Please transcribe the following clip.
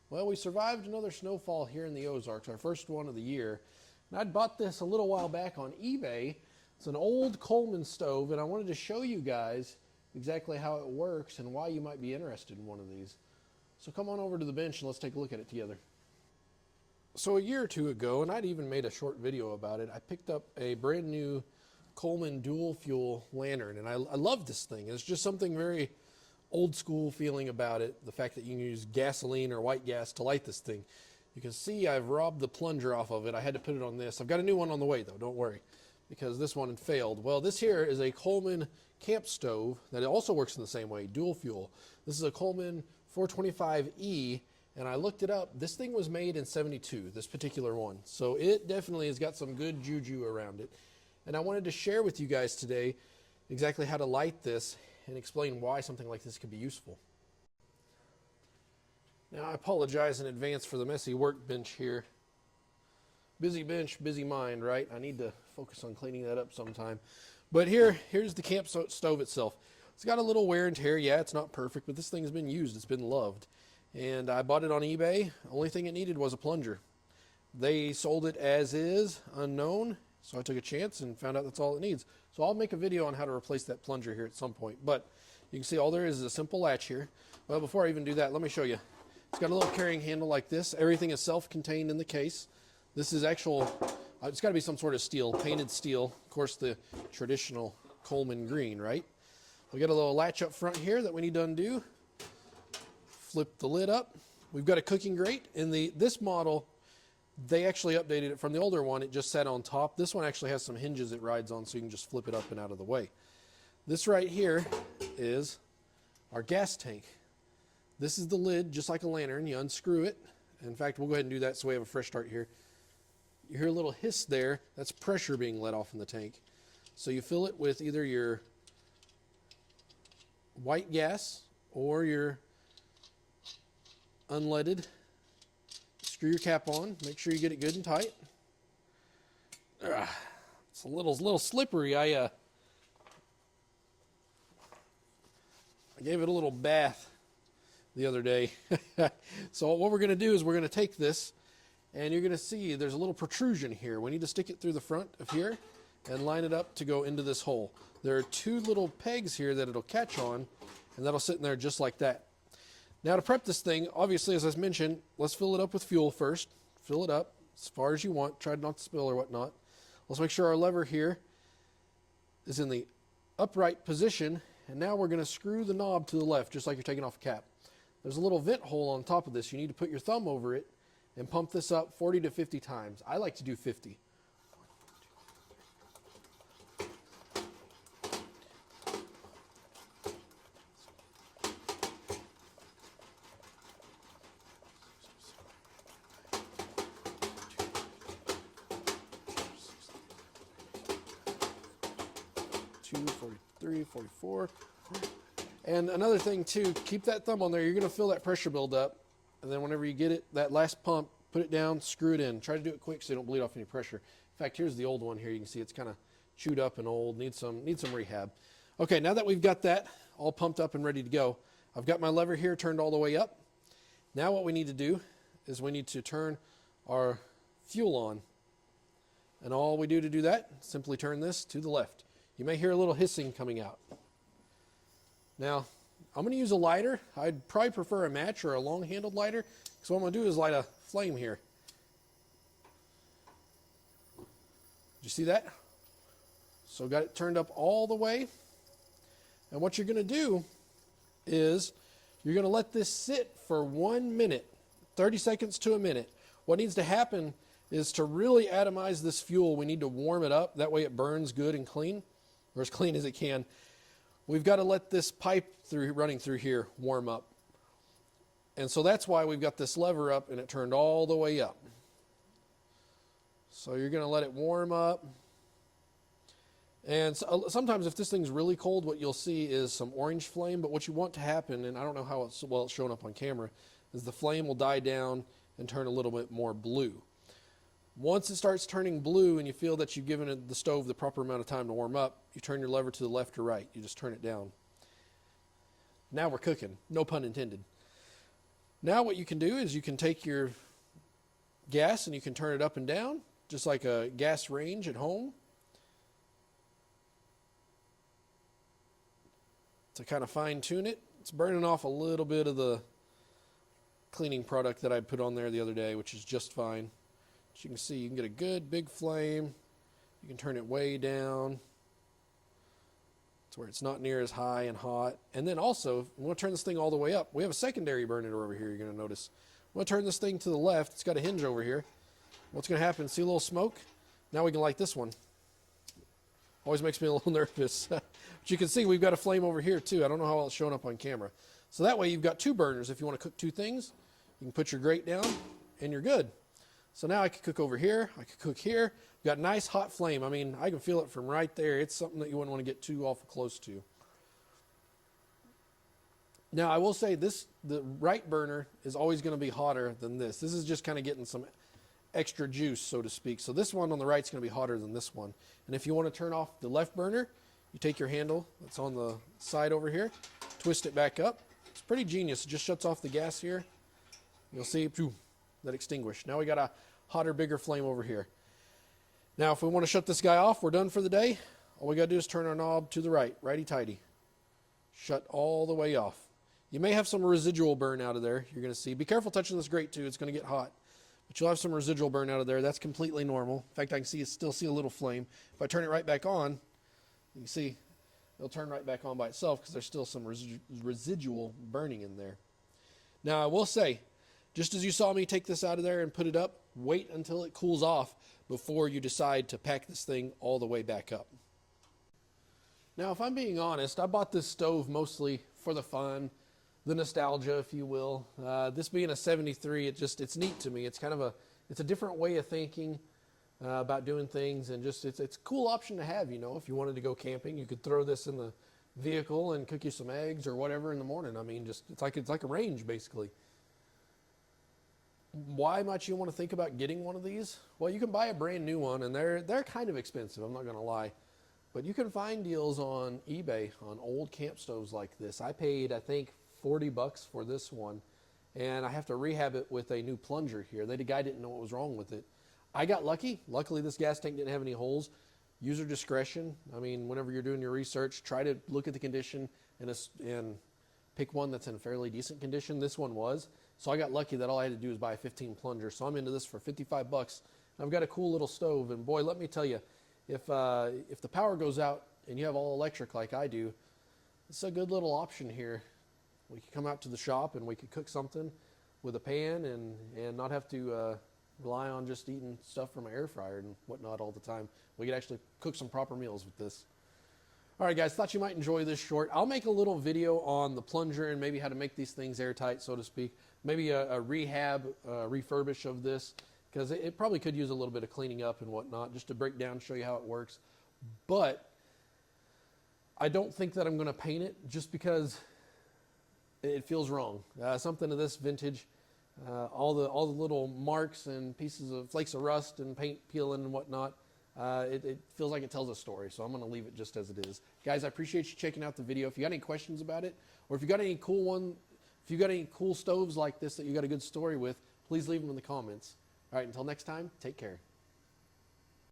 Well, we survived another snowfall here in the Ozarks, our first one of the year. And I'd bought this a little while back on eBay. It's an old Coleman stove, and I wanted to show you guys exactly how it works and why you might be interested in one of these. So come on over to the bench and let's take a look at it together. So a year or two ago, and I'd even made a short video about it, I picked up a brand new Coleman dual fuel lantern, and I love this thing. It's just something very old school feeling about it. The fact that you can use gasoline or white gas to light this thing. You can see I've robbed the plunger off of it. I had to put it on this. I've got a new one on the way though, don't worry, because this one had failed. Well, this here is a Coleman camp stove that also works in the same way, dual fuel. This is a Coleman 425E, and I looked it up. This thing was made in '72, this particular one. So it definitely has got some good juju around it. And I wanted to share with you guys today exactly how to light this and explain why something like this could be useful. Now, I apologize in advance for the messy workbench here. Busy bench, busy mind, right? I need to focus on cleaning that up sometime. But here's the camp stove itself. It's got a little wear and tear. Yeah, it's not perfect, but this thing has been used. It's been loved. And I bought it on eBay. Only thing it needed was a plunger. They sold it as is, unknown. So I took a chance and found out that's all it needs. So I'll make a video on how to replace that plunger here at some point. But you can see all there is a simple latch here. Well, before I even do that, let me show you. It's got a little carrying handle like this. Everything is self-contained in the case. This is actual, it's got to be some sort of steel, painted steel. Of course, the traditional Coleman green, right? We got a little latch up front here that we need to undo. Flip the lid up. We've got a cooking grate. In this model, they actually updated it from the older one. It just sat on top. This one actually has some hinges it rides on, so you can just flip it up and out of the way. This right here is our gas tank. This is the lid, just like a lantern. You unscrew it. In fact, we'll go ahead and do that so we have a fresh start here. You hear a little hiss there. That's pressure being let off in the tank. So you fill it with either your white gas or your unleaded. Screw your cap on. Make sure you get it good and tight. It's a little slippery. I gave it a little bath the other day. So what we're going to do is we're going to take this, and you're going to see there's a little protrusion here. We need to stick it through the front of here and line it up to go into this hole. There are two little pegs here that it'll catch on, and that'll sit in there just like that. Now, to prep this thing, obviously, as I mentioned, let's fill it up with fuel first. Fill it up as far as you want. Try not to spill or whatnot. Let's make sure our lever here is in the upright position. And now we're going to screw the knob to the left, just like you're taking off a cap. There's a little vent hole on top of this. You need to put your thumb over it and pump this up 40 to 50 times. I like to do 50. 43, 44. And another thing too, keep that thumb on there. You're going to feel that pressure build up. And then whenever you get it, that last pump, put it down, screw it in. Try to do it quick so you don't bleed off any pressure. In fact, here's the old one here. You can see it's kind of chewed up and old, needs some rehab. Okay, now that we've got that all pumped up and ready to go, I've got my lever here turned all the way up. Now what we need to do is we need to turn our fuel on. And all we do to do that, simply turn this to the left. You may hear a little hissing coming out. Now, I'm going to use a lighter. I'd probably prefer a match or a long-handled lighter, because what I'm going to do is light a flame here. Did you see that? So got it turned up all the way. And what you're going to do is you're going to let this sit for 1 minute, 30 seconds to a minute. What needs to happen is to really atomize this fuel, we need to warm it up. That way it burns good and clean, or as clean as it can. We've got to let this pipe running through here warm up. And so that's why we've got this lever up and it turned all the way up. So you're going to let it warm up. And sometimes if this thing's really cold, what you'll see is some orange flame. But what you want to happen, and I don't know how it's showing up on camera, is the flame will die down and turn a little bit more blue. Once it starts turning blue and you feel that you've given the stove the proper amount of time to warm up, you turn your lever to the left or right. You just turn it down. Now we're cooking. No pun intended. Now what you can do is you can take your gas and you can turn it up and down, just like a gas range at home, to kind of fine tune it. It's burning off a little bit of the cleaning product that I put on there the other day, which is just fine. As you can see, you can get a good big flame. You can turn it way down to where it's not near as high and hot. And then also, we want to turn this thing all the way up. We have a secondary burner over here, you're going to notice. I'm going to turn this thing to the left. It's got a hinge over here. What's going to happen? See a little smoke? Now we can light this one. Always makes me a little nervous. But you can see we've got a flame over here too. I don't know how it's showing up on camera. So that way you've got two burners. If you want to cook two things, you can put your grate down and you're good. So now I could cook over here. I could cook here. We've got a nice hot flame. I mean, I can feel it from right there. It's something that you wouldn't want to get too awful close to. Now I will say this, the right burner is always going to be hotter than this. This is just kind of getting some extra juice, so to speak. So this one on the right is going to be hotter than this one. And if you want to turn off the left burner, you take your handle that's on the side over here, twist it back up. It's pretty genius. It just shuts off the gas here. You'll see that extinguished. Now we got a hotter, bigger flame over here. Now if we want to shut this guy off, we're done for the day. All we got to do is turn our knob to the right, righty-tighty. Shut all the way off. You may have some residual burn out of there. You're going to see. Be careful touching this grate too. It's going to get hot. But you'll have some residual burn out of there. That's completely normal. In fact, I can still see a little flame. If I turn it right back on, you can see it'll turn right back on by itself because there's still some residual burning in there. Now, I will say, just as you saw me take this out of there and put it up, wait until it cools off before you decide to pack this thing all the way back up. Now, if I'm being honest, I bought this stove mostly for the fun, the nostalgia, if you will. This being a 73, it's neat to me. It's kind of it's a different way of thinking about doing things, and just it's a cool option to have. You know, if you wanted to go camping, you could throw this in the vehicle and cook you some eggs or whatever in the morning. I mean, it's like a range basically. Why might you want to think about getting one of these? Well, you can buy a brand new one, and they're kind of expensive. I'm not going to lie. But you can find deals on eBay on old camp stoves like this. I paid, I think, $40 for this one, and I have to rehab it with a new plunger here. The guy didn't know what was wrong with it. I got lucky. Luckily, this gas tank didn't have any holes. User discretion. I mean, whenever you're doing your research, try to look at the condition and pick one that's in fairly decent condition. This one was. So I got lucky that all I had to do was buy a 15 plunger. So I'm into this for $55. I've got a cool little stove, and boy, let me tell you, if the power goes out and you have all electric like I do, it's a good little option here. We could come out to the shop and we could cook something with a pan and not have to rely on just eating stuff from an air fryer and whatnot all the time. We could actually cook some proper meals with this. All right, guys, thought you might enjoy this short. I'll make a little video on the plunger and maybe how to make these things airtight, so to speak. Maybe a rehab, refurbish of this, because it probably could use a little bit of cleaning up and whatnot, just to break down, show you how it works. But I don't think that I'm going to paint it just because it feels wrong. Something of this vintage, all the little marks and pieces of flakes of rust and paint peeling and whatnot, it feels like it tells a story, so I'm going to leave it just as it is. Guys, I appreciate you checking out the video. If you got any questions about it, or if you got any cool stoves like this that you got a good story with, please leave them in the comments. All right, until next time, take care.